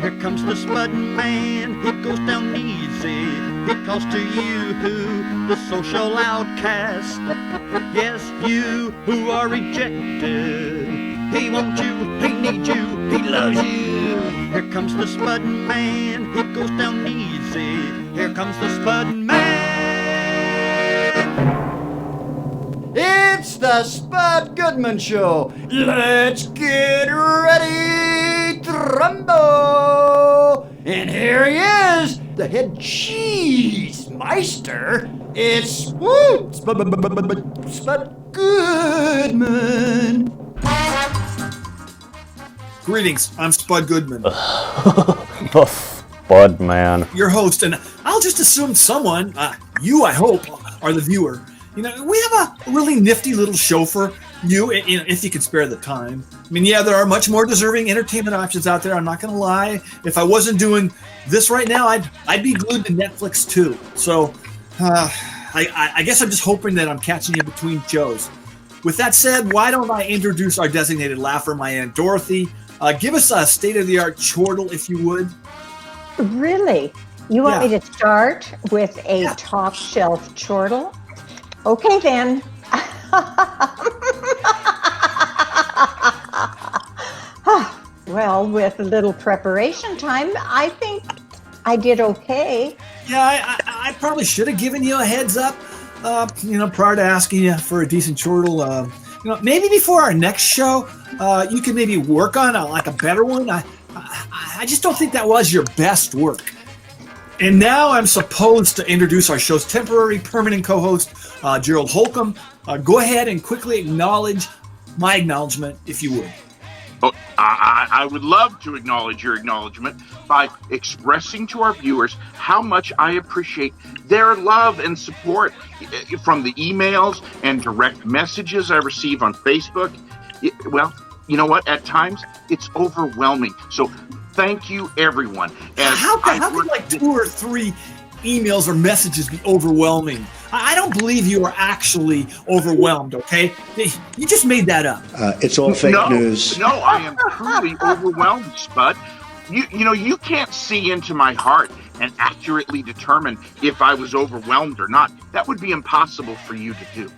Here comes the Spud Man, he goes down easy. He calls to you who, the social outcast. Yes, you who are rejected. He wants you, he needs you, he loves you. Here comes the Spud Man, he goes down easy. Here comes the Spud Man. It's the Spud Goodman Show. Let's get ready to rumble. And here he is, the head cheese meister. It's Spud Goodman. Greetings, I'm Spud Goodman. The Spud Man. Your host, and I'll just assume someone, you I hope, are the viewer. You know, we have a really nifty little show for you, if you can spare the time. I mean, yeah, there are much more deserving entertainment options out there, I'm not going to lie. If I wasn't doing this right now, I'd be glued to Netflix too. So, I guess I'm just hoping that I'm catching you between shows. With that said, why don't I introduce our designated laugher, my Aunt Dorothy. Give us a state-of-the-art chortle, if you would. Really? You want me to start with a top-shelf chortle? Okay, then. Well, with a little preparation time, I think I did okay. Yeah, I probably should have given you a heads up, prior to asking you for a decent chortle. Maybe before our next show, you could maybe work on a better one. I just don't think that was your best work. And now I'm supposed to introduce our show's temporary permanent co-host, Gerald Holcomb. Go ahead and quickly acknowledge my acknowledgement, if you would. Oh, I would love to acknowledge your acknowledgement by expressing to our viewers how much I appreciate their love and support from the emails and direct messages I receive on Facebook. Well, you know what? At times, it's overwhelming. So thank you, everyone. How can like 2 or 3 emails or messages be overwhelming? I don't believe you are actually overwhelmed, okay? You just made that up. It's all fake news. No, I am truly overwhelmed, Spud. You can't see into my heart and accurately determine if I was overwhelmed or not. That would be impossible for you to do.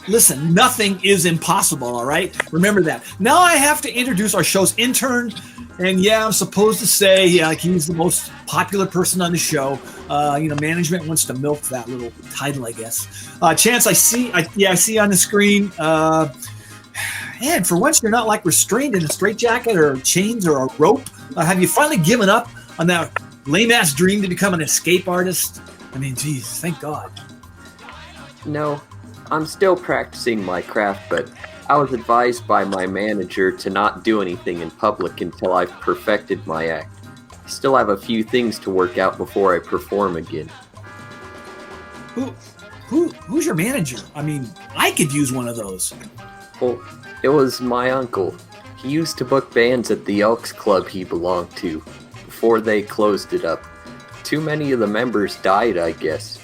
Listen, nothing is impossible, all right? Remember that. Now I have to introduce our show's intern. And yeah, I'm supposed to say, he's the most popular person on the show. Management wants to milk that little title, I guess. Chance, I see on the screen. And for once, you're not like restrained in a straitjacket or chains or a rope. Have you finally given up on that lame-ass dream to become an escape artist? I mean, geez, thank God. No, I'm still practicing my craft, but I was advised by my manager to not do anything in public until I've perfected my act. I still have a few things to work out before I perform again. Who's your manager? I mean, I could use one of those. Well, it was my uncle. He used to book bands at the Elks Club he belonged to before they closed it up. Too many of the members died, I guess.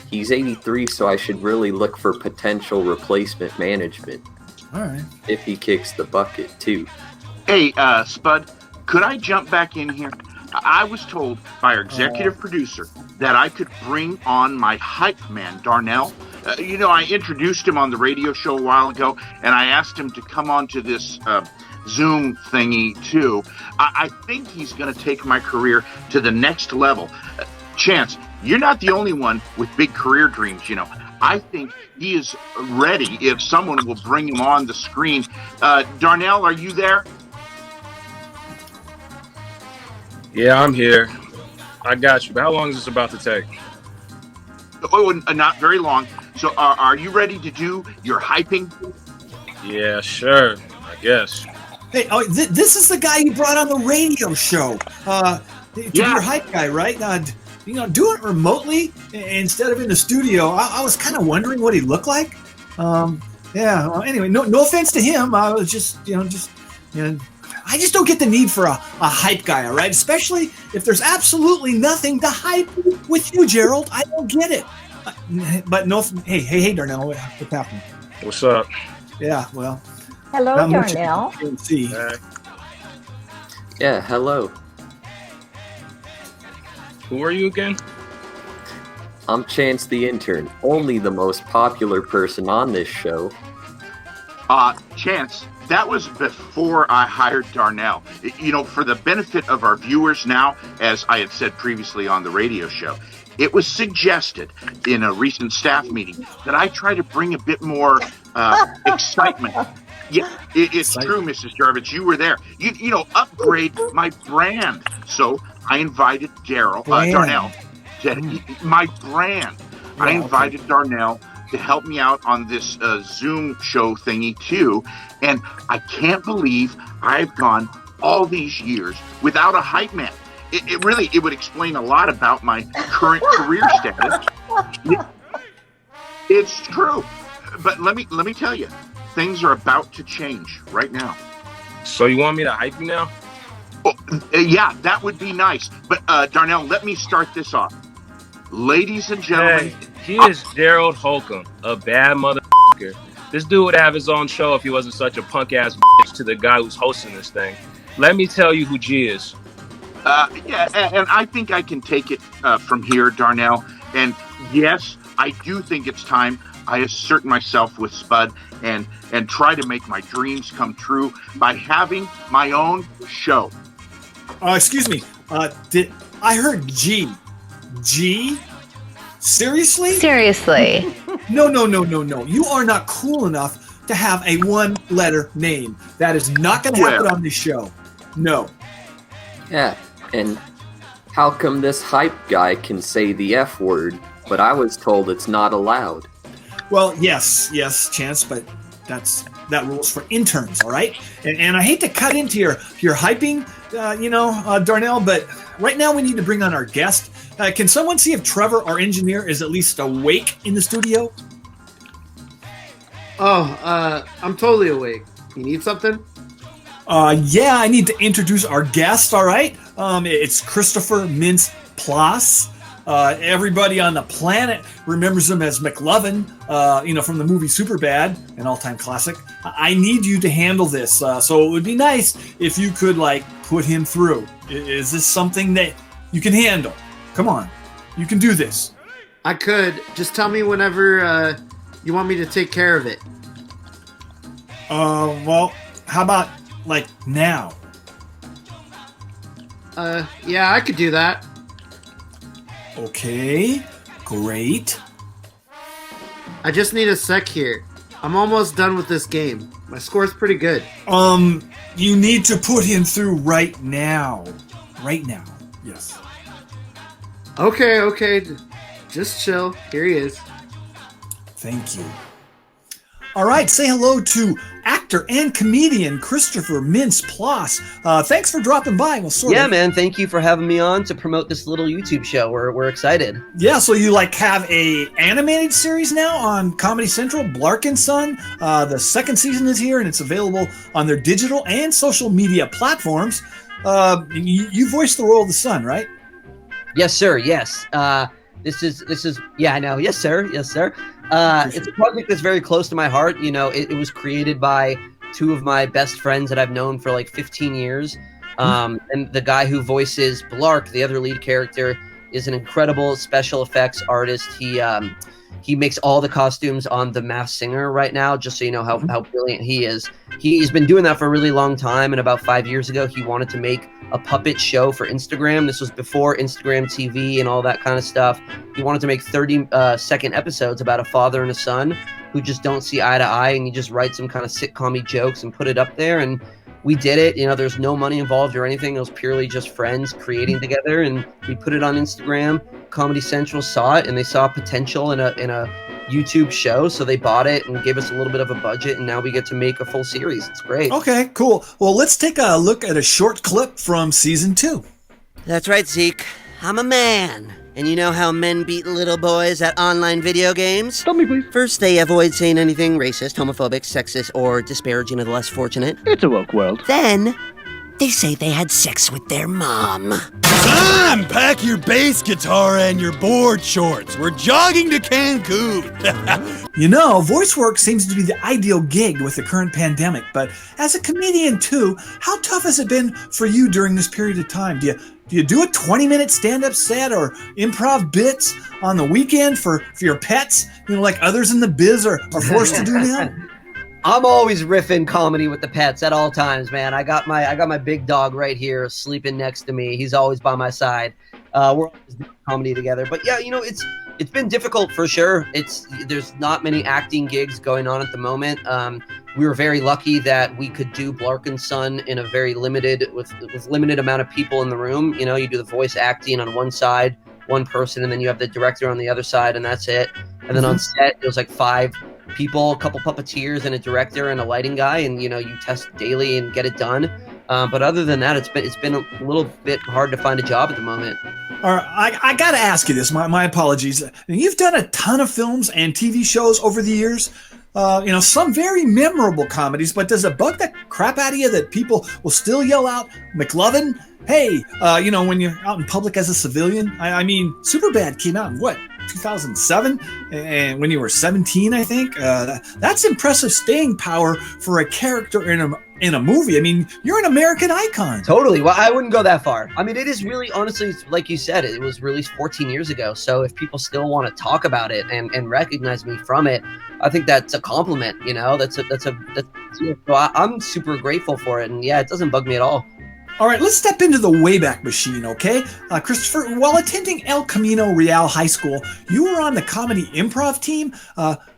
He's 83, so I should really look for potential replacement management. All right. If he kicks the bucket, too. Hey, Spud, could I jump back in here? I was told by our executive producer that I could bring on my hype man, Darnell. I introduced him on the radio show a while ago, and I asked him to come on to this Zoom thingy, too. I think he's going to take my career to the next level. Chance, you're not the only one with big career dreams, I think he is ready if someone will bring him on the screen. Darnell, are you there? Yeah, I'm here. I got you. But how long is this about to take? Oh, not very long. So are you ready to do your hyping? Yeah, sure. I guess. Hey, this is the guy you brought on the radio show. To be your hype guy, right? Do it remotely instead of in the studio. I was kind of wondering what he looked like. Anyway, no offense to him. I was just I just don't get the need for a hype guy, all right? Especially if there's absolutely nothing to hype with you, Gerald. I don't get it. But no, hey, Darnell, what's happening? What's up? Yeah, well. Hello, Darnell. See. Yeah, hello. Who are you again? I'm Chance the intern, only the most popular person on this show. Chance, that was before I hired Darnell. You know, for the benefit of our viewers now, as I had said previously on the radio show, it was suggested in a recent staff meeting that I try to bring a bit more excitement. Yeah, it's true, Mrs. Jarvis. You were there. You know, upgrade my brand. So I invited Darnell, my brand. I invited Darnell to help me out on this Zoom show thingy too. And I can't believe I've gone all these years without a hype man. It really would explain a lot about my current career status. It's true. But let me tell you, things are about to change right now. So you want me to hype you now? Oh, yeah, that would be nice. But Darnell, let me start this off. Ladies and gentlemen. Hey, he is Gerald Holcomb, a bad motherfucker. This dude would have his own show if he wasn't such a punk-ass bitch to the guy who's hosting this thing. Let me tell you who G is. Yeah, and I think I can take it from here, Darnell. And yes, I do think it's time I assert myself with Spud and try to make my dreams come true by having my own show. Excuse me. I heard G? G? Seriously? Seriously. No. You are not cool enough to have a one-letter name. That is not going to happen on this show. No. Yeah, and how come this hype guy can say the F word, but I was told it's not allowed? Well, yes, Chance, but that rules for interns, all right? And I hate to cut into your hyping, Darnell, but right now we need to bring on our guest. Can someone see if Trevor, our engineer, is at least awake in the studio? I'm totally awake. You need something? Yeah, I need to introduce our guest, all right? It's Christopher Mintz-Plasse. Everybody on the planet remembers him as McLovin, from the movie Superbad, an all-time classic. I need you to handle this, so it would be nice if you could, put him through. Is this something that you can handle? Come on, you can do this. I could. Just tell me whenever you want me to take care of it. Well, how about, now? Yeah, I could do that. Okay, great. I just need a sec here. I'm almost done with this game. My score's pretty good. You need to put him through right now. Right now, yes. Okay. Just chill. Here he is. Thank you. All right, say hello to actor and comedian Christopher Mintz-Plasse. Thanks for dropping by. Yeah, man. Thank you for having me on to promote this little YouTube show. We're excited. Yeah, so you have a animated series now on Comedy Central, Blark and Son. The second season is here, and it's available on their digital and social media platforms. You voiced the role of the son, right? Yes, sir. Yes. This is. Yeah, I know. Yes, sir. It's a project that's very close to my heart. It was created by two of my best friends that I've known for 15 years. And the guy who voices Blark, the other lead character, is an incredible special effects artist. He makes all the costumes on The Masked Singer right now, just so you know how brilliant he is. He's been doing that for a really long time, and about 5 years ago, he wanted to make a puppet show for Instagram. This was before Instagram TV and all that kind of stuff. He wanted to make 30-second episodes about a father and a son who just don't see eye to eye, and he just writes some kind of sitcom-y jokes and put it up there, and we did it. There's no money involved or anything. It was purely just friends creating together, and we put it on Instagram. Comedy Central saw it, and they saw potential in a YouTube show, so they bought it and gave us a little bit of a budget, and now we get to make a full series. It's great. Okay, cool. Well, let's take a look at a short clip from season 2. That's right, Zeke. I'm a man. And you know how men beat little boys at online video games? Tell me, please. First, they avoid saying anything racist, homophobic, sexist, or disparaging of the less fortunate. It's a woke world. Then, They say they had sex with their mom. Son, pack your bass guitar and your board shorts. We're jogging to Cancun. You know, voice work seems to be the ideal gig with the current pandemic, but as a comedian too, how tough has it been for you during this period of time? Do you do a 20-minute stand-up set or improv bits on the weekend for your pets, like others in the biz are forced to do now? I'm always riffing comedy with the pets at all times, man. I got my big dog right here sleeping next to me. He's always by my side. We're always doing comedy together. But yeah, it's been difficult for sure. There's not many acting gigs going on at the moment. We were very lucky that we could do Blark and Son in a very limited amount of people in the room. You do the voice acting on one side, one person, and then you have the director on the other side, and that's it. And then on set, it was like 5 people, a couple puppeteers, and a director and a lighting guy, and you test daily and get it done. But other than that, it's been a little bit hard to find a job at the moment. All right, I got to ask you this. My apologies. You've done a ton of films and TV shows over the years. Some very memorable comedies, but does it bug the crap out of you that people will still yell out, McLovin? Hey, when you're out in public as a civilian? I mean, Superbad came out in what, 2007? And when you were 17, I think? That's impressive staying power for a character in a movie. I mean, you're an American icon. Totally. Well, I wouldn't go that far. I mean, it is really, honestly, like you said, it was released 14 years ago. So if people still want to talk about it and recognize me from it, I think that's a compliment. I'm super grateful for it. And yeah, it doesn't bug me at all. All right, let's step into the Wayback Machine, okay? Christopher, while attending El Camino Real High School, you were on the comedy improv team.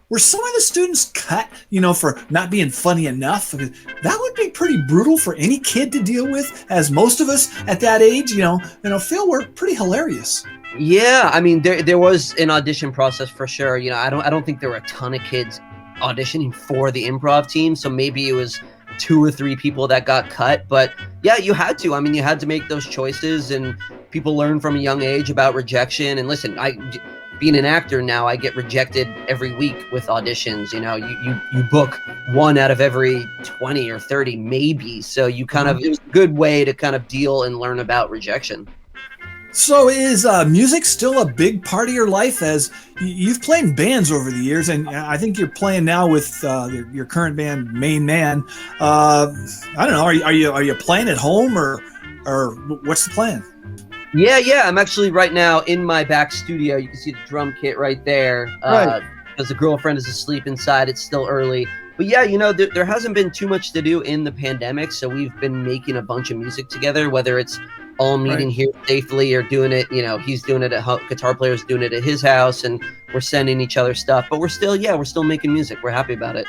Were some of the students cut, for not being funny enough? That would be pretty brutal for any kid to deal with, as most of us at that age, feel we're pretty hilarious. Yeah, I mean, there was an audition process for sure. I don't think there were a ton of kids auditioning for the improv team, so maybe it was 2 or 3 people that got cut. But yeah, you had to. I mean, you had to make those choices, and people learn from a young age about rejection. And listen, being an actor now, I get rejected every week with auditions. You book 1 out of every 20 or 30 maybe. So it was a good way to kind of deal and learn about rejection. So is music still a big part of your life? As you've played in bands over the years, and I think you're playing now with your current band, Main Man. I don't know. Are you playing at home or what's the plan? Yeah. I'm actually right now in my back studio. You can see the drum kit right there. Right. Because the girlfriend is asleep inside. It's still early. But yeah, there hasn't been too much to do in the pandemic, so we've been making a bunch of music together, whether it's all meeting here safely or doing it, he's doing it at guitar player's doing it at his house, and we're sending each other stuff. But we're still making music. We're happy about it.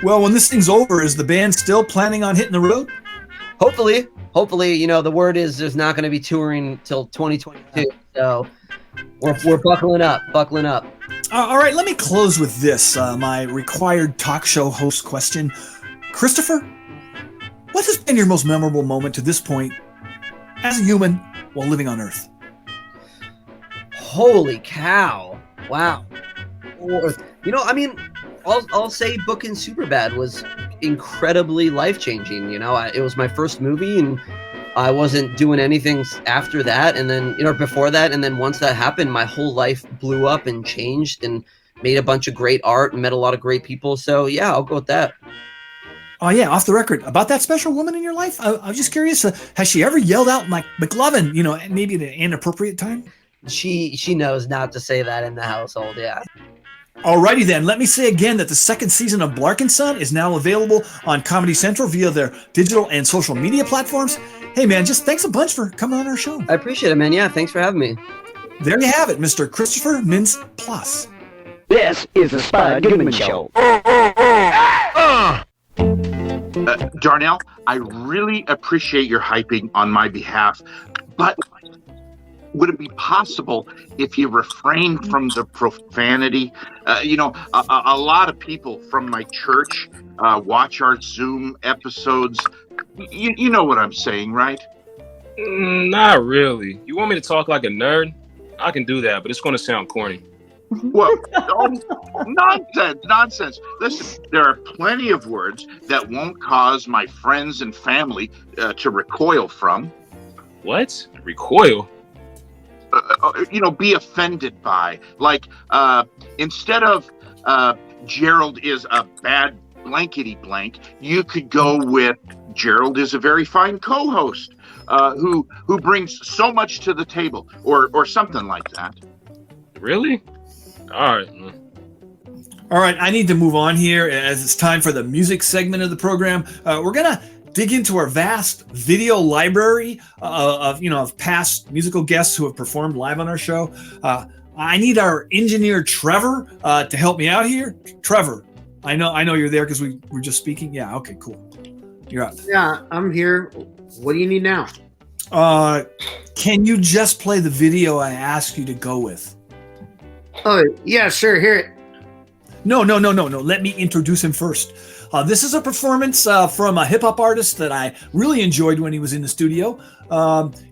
Well, when this thing's over, is the band still planning on hitting the road? Hopefully, the word is there's not going to be touring till 2022. So we're buckling up. All right, let me close with this, my required talk show host question. Christopher, what has been your most memorable moment to this point as a human while living on Earth? Holy cow. Wow. I'll say booking Superbad was incredibly life-changing. It was my first movie, and I wasn't doing anything after that, and then before that, and then once that happened, my whole life blew up and changed, and made a bunch of great art and met a lot of great people. So yeah, I'll go with that. Oh yeah, off the record, about that special woman in your life, I was just curious, has she ever yelled out like McLovin, maybe at an inappropriate time? She knows not to say that in the household, yeah. Alrighty then, let me say again that the second season of Blark and Son is now available on Comedy Central via their digital and social media platforms. Hey man, just thanks a bunch for coming on our show. I appreciate it, man. Yeah, thanks for having me. There you have it, Mr. Christopher Mintz-Plasse. This is the Spud Goodman Show. Darnell, I really appreciate your hyping on my behalf, but would it be possible if you refrained from the profanity? A lot of people from my church watch our Zoom episodes. You know what I'm saying, right? Not really. You want me to talk like a nerd? I can do that, but it's going to sound corny. Well, nonsense. Listen, there are plenty of words that won't cause my friends and family to recoil from. What? Recoil? Be offended by. Like, instead of Gerald is a bad blankety blank, you could go with Gerald is a very fine co-host who brings so much to the table, or something like that. Really? All right, I need to move on here as it's time for the music segment of the program. We're gonna dig into our vast video library of past musical guests who have performed live on our show. I need our engineer Trevor to help me out here. Trevor, I know you're there because we were just speaking. Yeah, okay, cool. You're up. Yeah, I'm here. What do you need now? Can you just play the video I asked you to go with? Oh, yeah, sure. Hear it. No. Let me introduce him first. This is a performance from a hip-hop artist that I really enjoyed when he was in the studio.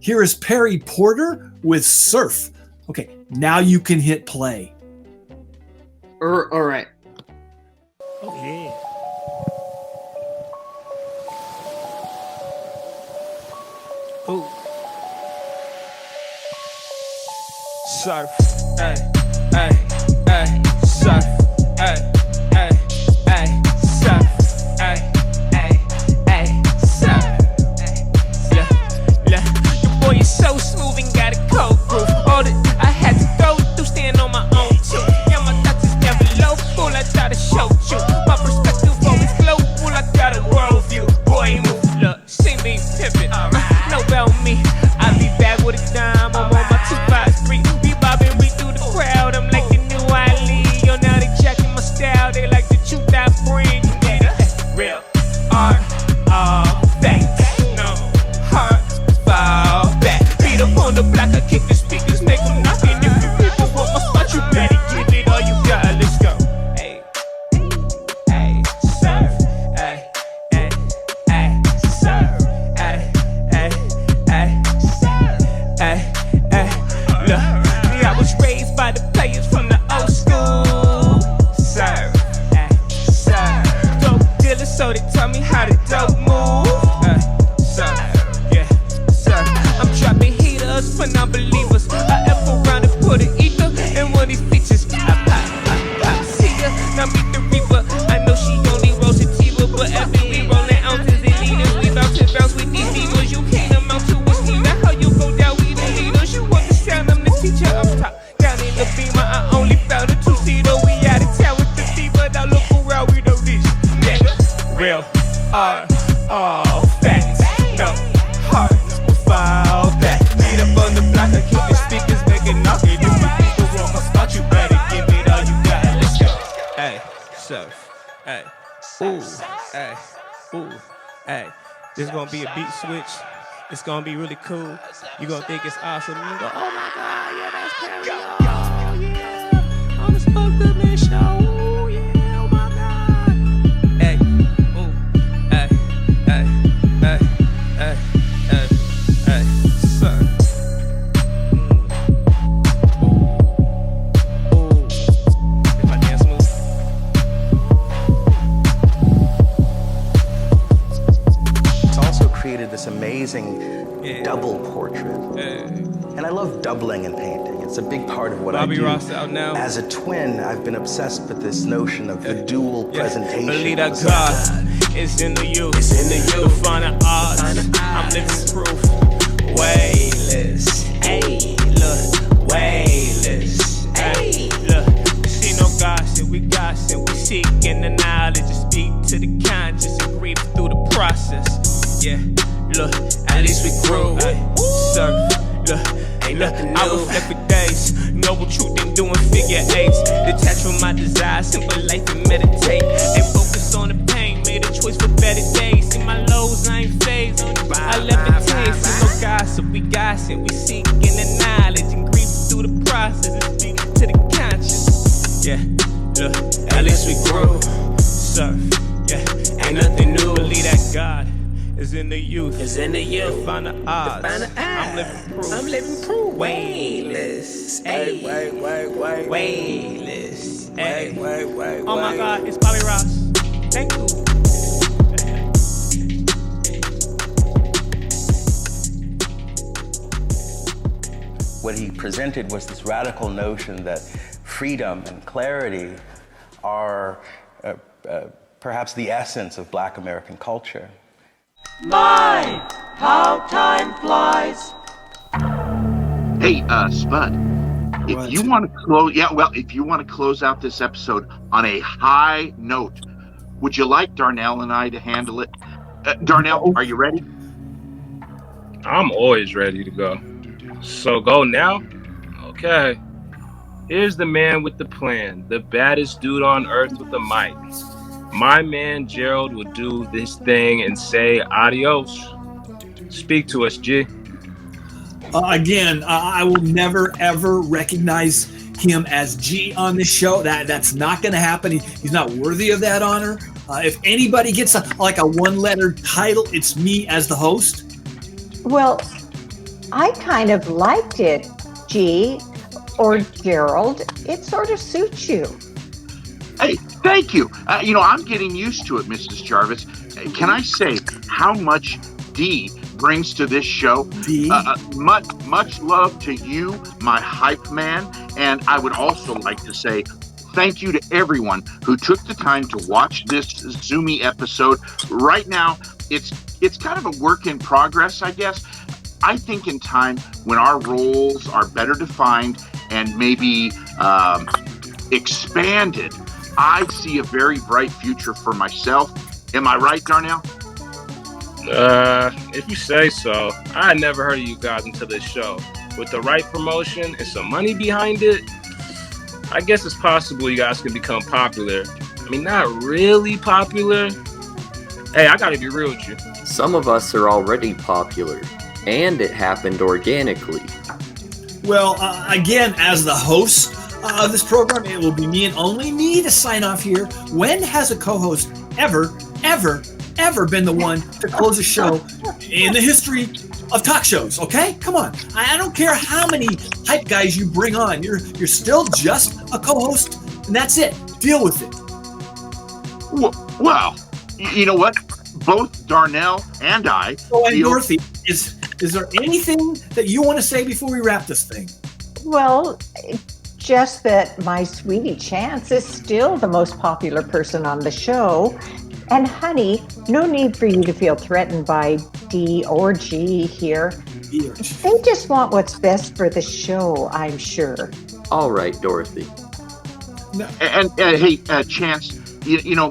Here is Perry Porter with Surf. Okay, now you can hit play. All right. Oh, yeah. Oh. Surf. Hey, surf. Hey, surf. Hey, surf. Yeah. Your boy is so smooth and got a cold groove. All that I had to go through, stand on my own too. Yeah, my thoughts is never low, full. I try to show you my perspective always global. I got a worldview. Boy, move, look, see me pimpin'. Know about me. I be back with a dime. I'm on my 253. We bobbing, we through the crowd. I'm like the new Ali. Yo, now they checking my style. They like the truth I bring. Yeah, real art, all facts. No heart, fall back. Beat up on the block, I kick the speakers, make them knock it. If you people want my spot, you better give it all you got. Let's go. Hey, surf. Hey, surf. Look, me, I was raised by the players from the old school. Serve. Dope dealers, so they tell me how to dope move. I'm dropping heaters for non-believers. I F around and put an ether in one of these bitches. I pop, see ya, now meet the reaper. I know she only rolls a Tiva, but after we rollin' ounces and liters, we bout to bounce with these divas. You can't amount to us neither. How you go down with the leaders? You understand I'm the teacher up top. Down in the beamer, I only found a two-seater. We out of town with the fever. Now look around, we don't reach. Yeah, real art, all facts. No heart, fall back. Beat up on the block, I keep the speakers, make it knock it. If you people want my spot, you better give it all you got. Let's go. Hey, surf. Hey, ooh, hey, ooh, hey. This is gonna be a beat switch. It's gonna be really cool. You're gonna think it's awesome. You go, oh my god, yeah, that's Perry. Oh yeah, on the Spud Goodman show. Oh yeah, oh my god. Hey, ooh, hey, son. Ooh, if I dance move. It's also created this amazing double portrait. And I love doubling in painting. It's a big part of what Bobby I do. Ross out now. As a twin, I've been obsessed with this notion of the dual presentation. Believe that God is in the youth. It's in the youth. The finer arts. I'm living proof. Wayless. Ayy, look. Wayless. Ayy, look. See no gossip. We gossip. We seeking the knowledge and speak to the conscious and grieve through the process. Yeah, look. At least we grew. Surf. Look, ain't nothing new. I reflect for days. Noble truth in doing figure eights. Detached from my desire, simple life and meditate. Ain't focus on the pain, made a choice for better days. See my lows, I ain't phased. I levitate. See no gossip, we gossip. We seeking the knowledge and grief through the process and speak to the conscience. Yeah, look, at least we grew. Surf, yeah, ain't nothing new. Believe that God is in the youth. Is in the youth. To find the odds. To find the odds. I'm living proof. I'm living proof. Wayless. Hey. Wait. Wayless. Hey. Wait. Oh my God, it's Bobby Ross. Thank you. What he presented was this radical notion that freedom and clarity are perhaps the essence of Black American culture. My, how time flies. Hey, Spud, if you want to close out this episode on a high note, would you like Darnell and I to handle it? Darnell, are you ready? I'm always ready to go. So go now? Okay. Here's the man with the plan, the baddest dude on earth with the mic. My man Gerald will do this thing and say adios. Speak to us, G. Again, I will never ever recognize him as G on this show. That's not going to happen. He's not worthy of that honor. If anybody gets a one-letter title, it's me as the host. Well, I kind of liked it, G or Gerald. It sort of suits you. Hey, thank you. I'm getting used to it, Mrs. Jarvis. Can I say how much D brings to this show? D? Much love to you, my hype man. And I would also like to say thank you to everyone who took the time to watch this Zoomy episode. Right now, it's kind of a work in progress, I guess. I think in time, when our roles are better defined and maybe expanded, I see a very bright future for myself. Am I right, Darnell? If you say so. I never heard of you guys until this show. With the right promotion and some money behind it, I guess it's possible you guys can become popular. I mean, not really popular. Hey, I gotta be real with you. Some of us are already popular. And it happened organically. Well, again, as the host of this program, it will be me and only me to sign off here. When has a co-host ever been the one to close a show in the history of talk shows? Okay, come on. I don't care how many hype guys you bring on. You're still just a co-host, and that's it. Deal with it. Well, you know what? Both Darnell and I. Oh, and Dorothy, is there anything that you want to say before we wrap this thing? Well, just that my sweetie Chance is still the most popular person on the show. And honey, no need for you to feel threatened by D or G here. They just want what's best for the show, I'm sure. All right, Dorothy. And hey, Chance,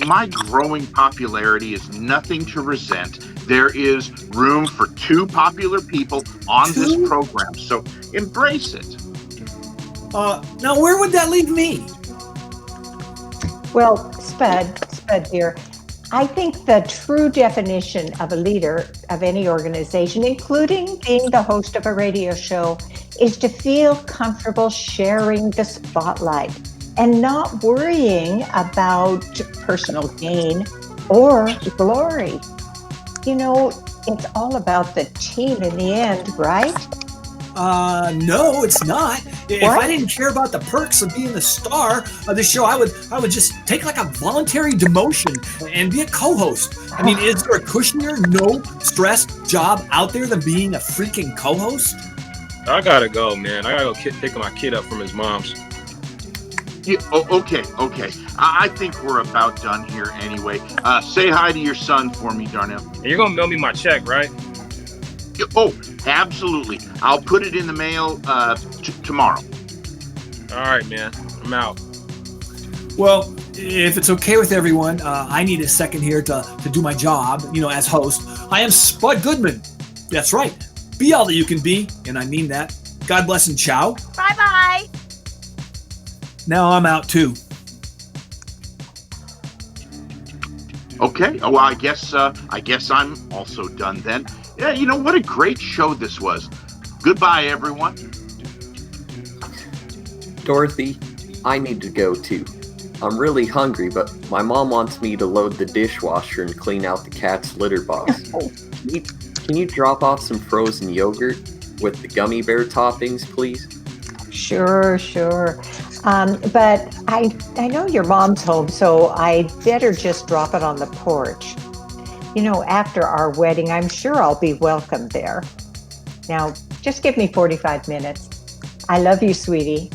my growing popularity is nothing to resent. There is room for two popular people on this program, so embrace it. Now, where would that leave me? Well, Spud dear, I think the true definition of a leader of any organization, including being the host of a radio show, is to feel comfortable sharing the spotlight and not worrying about personal gain or glory. It's all about the team in the end, right? No, it's not. If I didn't care about the perks of being the star of the show, I would just take like a voluntary demotion and be a co-host. I mean, is there a cushier, no stress job out there than being a freaking co-host? I gotta go, man. I gotta go pick my kid up from his mom's. Yeah, okay. I think we're about done here anyway. Say hi to your son for me, Darnell. And you're gonna mail me my check, right? Oh, absolutely. I'll put it in the mail tomorrow. All right, man. I'm out. Well, if it's okay with everyone, I need a second here to do my job, as host. I am Spud Goodman. That's right. Be all that you can be, and I mean that. God bless and ciao. Bye-bye. Now I'm out too. Okay. Oh, well, I guess I'm also done then. Yeah, what a great show this was. Goodbye, everyone. Dorothy, I need to go too. I'm really hungry, but my mom wants me to load the dishwasher and clean out the cat's litter box. Can you drop off some frozen yogurt with the gummy bear toppings, please? Sure. But I know your mom's home, so I better just drop it on the porch. You know, after our wedding, I'm sure I'll be welcome there. Now, just give me 45 minutes. I love you, sweetie.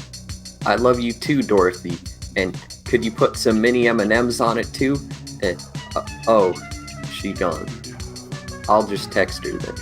I love you too, Dorothy. And could you put some mini M&Ms on it too? Oh, she gone. I'll just text her then.